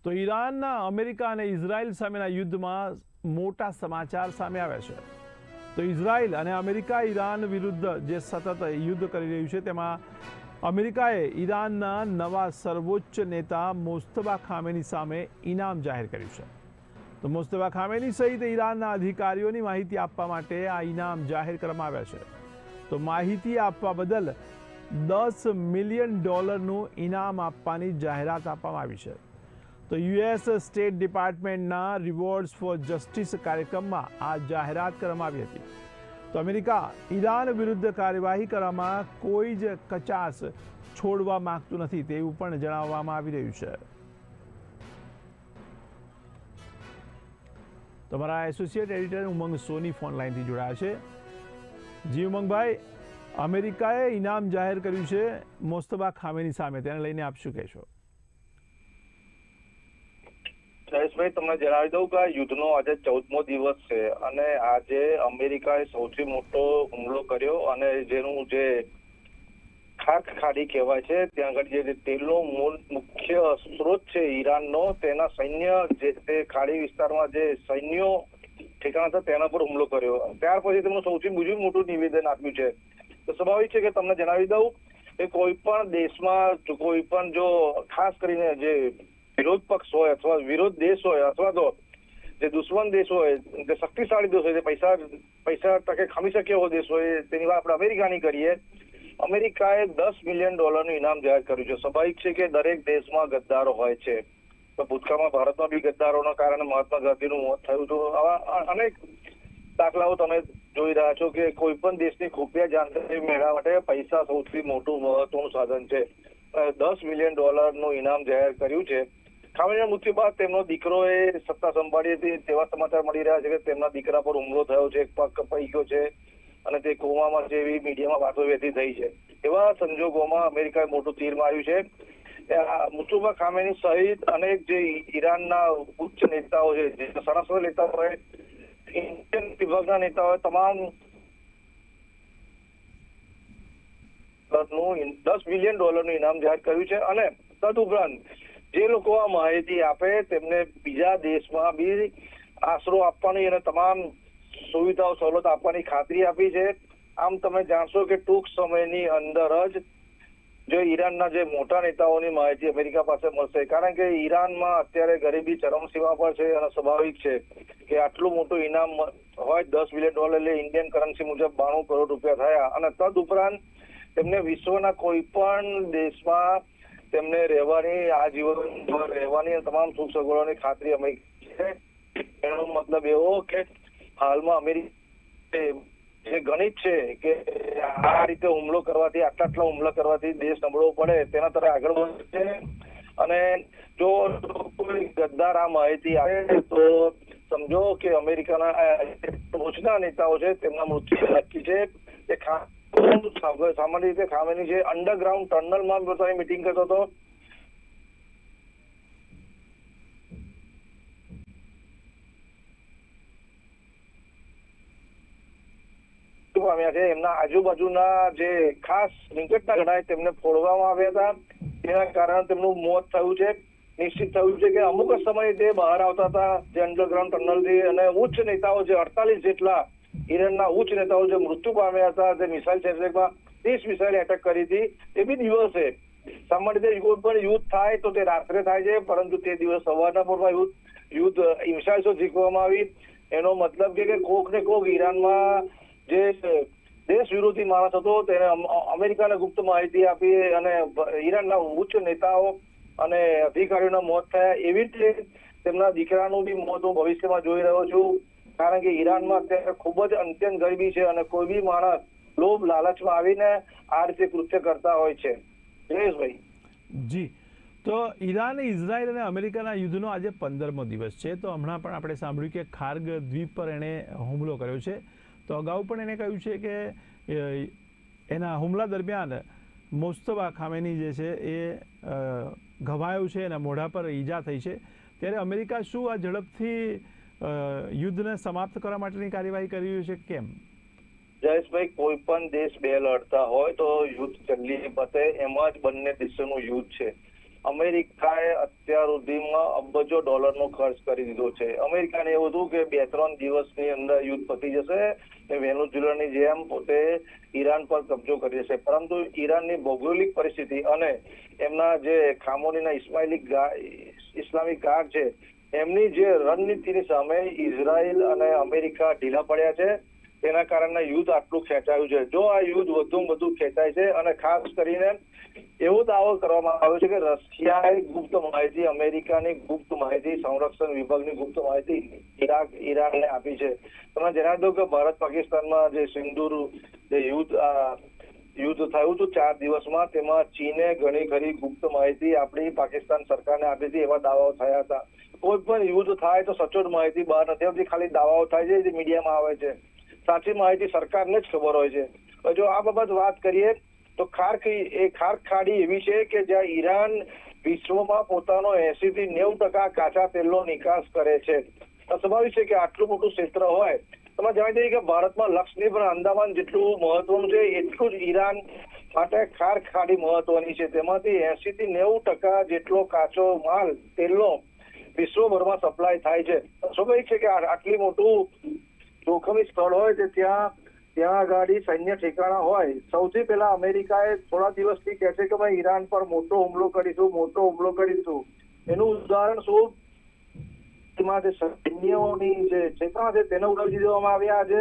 તો ઈરાનના અમેરિકા અને ઇઝરાયલ સામેના યુદ્ધમાં મોટા સમાચાર સામે આવ્યા છે. તો ઇઝરાયલ અને અમેરિકા ઈરાન વિરુદ્ધ જે સતત યુદ્ધ કરી રહ્યું છે તેમાં અમેરિકાએ ઈરાનના નવા સર્વોચ્ચ નેતા મોસ્તફા ખામેની સામે ઇનામ જાહેર કર્યું છે. તો મોસ્તફા ખામેની સહિત ઈરાનના અધિકારીઓની માહિતી આપવા માટે આ ઇનામ જાહેર કરવામાં આવ્યા છે. તો માહિતી આપવા બદલ $10 મિલિયન ઇનામ આપવાની જાહેરાત આપવામાં આવી છે. તો યુએસ સ્ટેટ ડિપાર્ટમેન્ટના રિવોર્ડ્સ ફોર જસ્ટિસ કાર્યક્રમમાં આ જાહેરાત કરવામાં આવી હતી. તો અમેરિકા ઈરાન વિરુદ્ધ કાર્યવાહી કરવામાં કોઈ જ કચાશ છોડવા માંગતું નથી તેવું પણ જણાવવામાં આવી રહ્યું છે. તમારા એસોસિએટ એડિટર ઉમંગ સોની ફોન લાઈનથી જોડાયા છે. જી ઉમંગભાઈ, અમેરિકાએ ઇનામ જાહેર કર્યું છે મોસ્તફા ખામેની સામે, તેને લઈને આપ શું કહેશો? જયેશભાઈ, તમને જણાવી દઉં કે યુદ્ધનો આજે 14મો દિવસ છે અને આજે અમેરિકાએ સૌથી મોટો હુમલો કર્યો અને જેનું જે ખાક ખાડી કહેવાય છે ત્યાં આગળ જે તેલનો મુખ્ય સ્ત્રોત છે ઈરાનનો, તેના સૈન્ય જે તે ખાડી વિસ્તારમાં જે સૈન્યો ઠેકાણા હતા તેના પર હુમલો કર્યો. ત્યાર પછી તેમનું સૌથી બીજું મોટું નિવેદન આપ્યું છે. તો સ્વાભાવિક છે કે તમને જણાવી દઉં કે કોઈ પણ દેશમાં કોઈ પણ જો ખાસ કરીને જે વિરોધ પક્ષ હોય અથવા વિરોધ દેશ હોય અથવા તો જે દુશ્મન દેશ હોય, જે શક્તિશાળી દેશ હોય, જે પૈસા ટકે ખમી શકે એવો દેશ હોય, તેની વાત આપણે અમેરિકાની કરીએ. અમેરિકાએ $10 મિલિયન ઇનામ જાહેર કર્યું છે. સ્વાભાવિક છે કે દરેક દેશમાં ગદ્દારો હોય છે. તો ભૂતકાળમાં ભારતમાં બી ગદ્દારોના કારણે મહાત્મા ગાંધીનું મોત થયું હતું. આવા અનેક દાખલાઓ તમે જોઈ રહ્યા છો કે કોઈ પણ દેશની ખુફિયા જાણકારી મેળવવા માટે પૈસા સૌથી મોટું મહત્વનું સાધન છે. $10 મિલિયન ઇનામ જાહેર કર્યું છે. ખામેનીના મૃત્યુ બાદ તેમનો દીકરોએ સત્તા સંભાળી હતી તેવા સમાચાર મળી રહ્યા છે કે તેમના દીકરા પર હુમલો થયો છે, એક પગ કપાઈ ગયો છે અને તે કોમામાં છે એવી મીડિયામાં વાતો વહેતી થઈ છે. એવા સંજોગોમાં અમેરિકાએ મોટું તીર માર્યું છે. મોસ્તફા ખામેની સહિત અનેક જે ઈરાનના ઉચ્ચ નેતાઓ છે, જે સરાસર નેતાઓ હોય, ઇન્ડિયન વિભાગના નેતાઓ, તમામ $10 મિલિયન ઇનામ જાહેર કર્યું છે. અને તદુપરાંત જે લોકો આ માહિતી આપે તેમને બીજા દેશમાં બી આશરો આપવાની અને તમામ સુવિધાઓ સવલત આપવાની ખાતરી આપી છે. આમ તમે જાણશો કે ટૂંક સમયની અંદર જ જો ઈરાનના જે મોટા નેતાઓની માહિતી અમેરિકા પાસે મળશે, કારણ કે ઈરાનમાં અત્યારે ગરીબી ચરમસીમા પર છે અને સ્વાભાવિક છે કે આટલું મોટું ઇનામ હોય $10 મિલિયન એટલે ઇન્ડિયન કરન્સી મુજબ 92 કરોડ રૂપિયા થયા. અને તદુપરાંત તેમને વિશ્વના કોઈ પણ દેશમાં તેમને રહેવાની, આજીવન રહેવાની તમામ સુખ સગવડોની ખાતરી અમેરિકા છે. એનો મતલબ એવો કે હાલમાં અમેરિકા જે ગણિત છે કે આ રીતે હુમલો કરવાથી, આટલા હુમલા કરવાથી દેશ નબળો પડે તેના તરફ આગળ વધશે. અને જો કોઈ ગદ્દાર આ માહિતી આપે તો સમજો કે અમેરિકાના ટોચના નેતાઓ છે તેમના મૃત્યુ નક્કી છે. એ સામાન્ય રીતે ખામેની જે અંડરગ્રાઉન્ડ ટનલમાં પોતાની મિટિંગ કરતો હતો. પામ્યા છે. એમના આજુબાજુના જે ખાસ નિકટના ગણાય તેમને ફોડવામાં આવ્યા હતા. તેના કારણે તેમનું મોત થયું છે. નિશ્ચિત થયું છે કે અમુક સમયે તે બહાર આવતા હતા જે અંડરગ્રાઉન્ડ ટનલથી, અને ઉચ્ચ નેતાઓ જે 48 જેટલા ઈરાનના ઉચ્ચ નેતાઓ જે મૃત્યુ પામ્યા હતા, જે મિસાઇલ એટેકમાં 30 મિસાઇલ એટેક કરી હતી, એ બી દિવસે. સામાન્ય રીતે કોઈ પણ યુદ્ધ થાય તો તે રાત્રે થાય છે, પરંતુ તે દિવસ સવારના પોરમાં યુદ્ધ મિસાઇલ્સો ઝીકવામાં આવી. એનો મતલબ કે કોક ને કોક ઈરાનમાં જે દેશ વિરોધી માણસ હતો તેને અમેરિકાને ગુપ્ત માહિતી આપી અને ઈરાનના ઉચ્ચ નેતાઓ અને અધિકારીઓના મોત થયા. એવી રીતે તેમના દીકરાનું બી મોત હું ભવિષ્યમાં જોઈ રહ્યો છું, કારણ કે ઈરાનમાં અત્યારે ખૂબ જ અત્યંત ગરીબી છે અને કોઈ બી માણસ લોભ લાલચમાં આવીને આ રીતે કૃત્ય કરતા હોય છે. જયેશભાઈ જી, તો ઈરાન, ઇઝરાયલ અને અમેરિકાના યુદ્ધનો આજે 15મો દિવસ છે. તો હમણાં પણ આપણે સાંભળ્યું કે ખાર્ગ દ્વીપ પર એણે હુમલો કર્યો છે. તો અગાઉ પણ એણે કહ્યું છે કે એના હુમલા દરમિયાન મોસ્તફા ખામેની જે છે એ ઘવાયો છે, એના મોઢા પર ઈજા થઈ છે. ત્યારે અમેરિકા શું આ ઝડપથી યુદ્ધને સમાપ્ત કરવા માટેની કાર્યવાહી કરી રહ્યું છે, કેમ? જયેશભાઈ, કોઈ પણ દેશ બે લડતા હોય તો યુદ્ધ જલ્દી પતે, એમાં જ બંને દેશોનું યુદ્ધ છે. અમેરિકાએ અત્યાર સુધીમાં અબજો ડોલરનો ખર્ચ કરી દીધો છે. અમેરિકાને એવું હતું કે 2-3 દિવસની અંદર યુદ્ધ પતી જશે, વેનેઝુએલાની જેમ પોતે ઈરાન પર કબજો કરી જશે. પરંતુ ઈરાનની ભૌગોલિક પરિસ્થિતિ અને એમના જે ખામોનીના ઇસ્લામિક ગાર્ડ છે એમની જે રણનીતિની સામે ઇઝરાયલ અને અમેરિકા ઢીલા પડ્યા છે. તેના કારણે યુદ્ધ આટલું ખેંચાયું છે. જો આ યુદ્ધ વધુ ખેંચાય છે અને ખાસ કરીને એવો દાવો કરવામાં આવ્યો છે કે રશિયાએ ગુપ્ત માહિતી, અમેરિકાની ગુપ્ત માહિતી, સંરક્ષણ વિભાગની ગુપ્ત માહિતી ઈરાનને આપી છે. તમે જણાવી દો કે ભારત પાકિસ્તાનમાં જે સિંદૂર જે યુદ્ધ થયું હતું 4 દિવસમાં, તેમાં ચીને ઘણી ખરી ગુપ્ત માહિતી આપણી પાકિસ્તાન સરકારને આપી હતી, એવા દાવાઓ થયા હતા. કોઈ પણ યુદ્ધ થાય તો સચોટ માહિતી બહાર નથી આવતી, ખાલી દાવાઓ થાય છે, જે મીડિયામાં આવે છે. સાચી માહિતી સરકારને જ ખબર હોય છે. જો આ બાબત વાત કરીએ તો ખાર્ક ખાડી એવી છે કે જ્યાં ઈરાન વિશ્વમાં પોતાનો 80 થી 90% કાચા તેલનો નિકાસ કરે છે. સ્વાભાવિક છે કે આટલું મોટું ક્ષેત્ર હોય. તમે જાણી દઈએ કે ભારતમાં લક્ષદ્વીપ અને અંદામાન જેટલું મહત્વનું છે એટલું જ ઈરાન માટે ખાર્ક ખાડી મહત્વની છે. તેમાંથી 80 થી 90% જેટલો કાચો માલ તેલનો વિશ્વભરમાં સપ્લાય થાય છે. સ્વાભાવિક છે કે આટલી મોટું જોખમી સ્થળ હોય તે ત્યાં આગળ સૈન્ય ઠેકાણા હોય. સૌથી પહેલા અમેરિકાએ થોડા દિવસથી કહે છે કે ભાઈ ઈરાન પર મોટો હુમલો કરીશું. એનું ઉદાહરણ શું? તેમાં જે સૈન્યોની જે ઠેકાણા છે તેને ઉડાવી દેવામાં આવ્યા છે.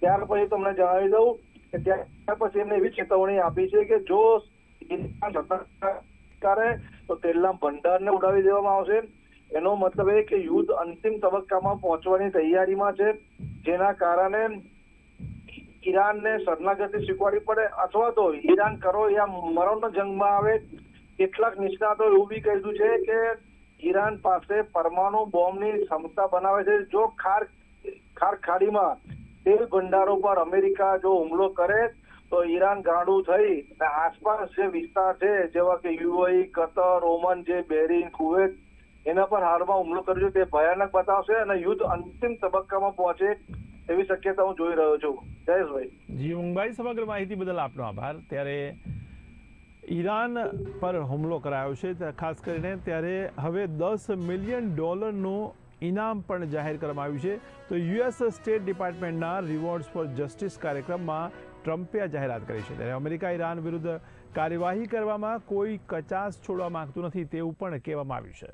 ત્યાર પછી તમને જણાવી દઉં કે ત્યાર પછી એમને એવી ચેતવણી આપી છે કે જો કરે તો તેલના ભંડારને ઉડાવી દેવામાં આવશે. એનો મતલબ એ કે યુદ્ધ અંતિમ તબક્કામાં પહોંચવાની તૈયારીમાં છે, જેના કારણે ઈરાનને શરણાગતિ સ્વીકારવી પડે અથવા તો ઈરાન કરો યા મરણના જંગમાં આવે. કેટલાક નિષ્ણાતો એવું બી કહ્યું છે કે ઈરાન પાસે પરમાણુ બોમ્બની ક્ષમતા બનાવે છે. જો ખાર્ક ખાડીમાં તેલ ભંડારો પર અમેરિકા જો હુમલો કરે તો ઈરાન ગાંડું થઈ આસપાસ જે વિસ્તાર છે જેવા કે યુએઈ, કતર, ઓમન, જે બહેરીન, કુવેત, એના પર હાલમાં હુમલો કર્યો તે ભયાનક બતાવશે અને યુદ્ધ અંતિમ તબક્કામાં પહોંચે એવી શક્યતા હું જોઈ રહ્યો છું. જયેશભાઈ. જી મુંગભાઈ, સમગ્ર માહિતી બદલ આપનો આભાર. ત્યારે ઈરાન પર હુમલો કરાયો છે ખાસ કરીને, ત્યારે હવે $10 મિલિયન ઇનામ પણ જાહેર કરવામાં આવ્યું છે. તો યુએસ સ્ટેટ ડિપાર્ટમેન્ટના રિવોર્ડ્સ ફોર જસ્ટિસ કાર્યક્રમમાં ટ્રમ્પે આ જાહેરાત કરી છે. ત્યારે અમેરિકા ઈરાન વિરુદ્ધ કાર્યવાહી કરવામાં કોઈ કચાશ છોડવા માંગતું નથી તેવું પણ કહેવામાં આવ્યું છે.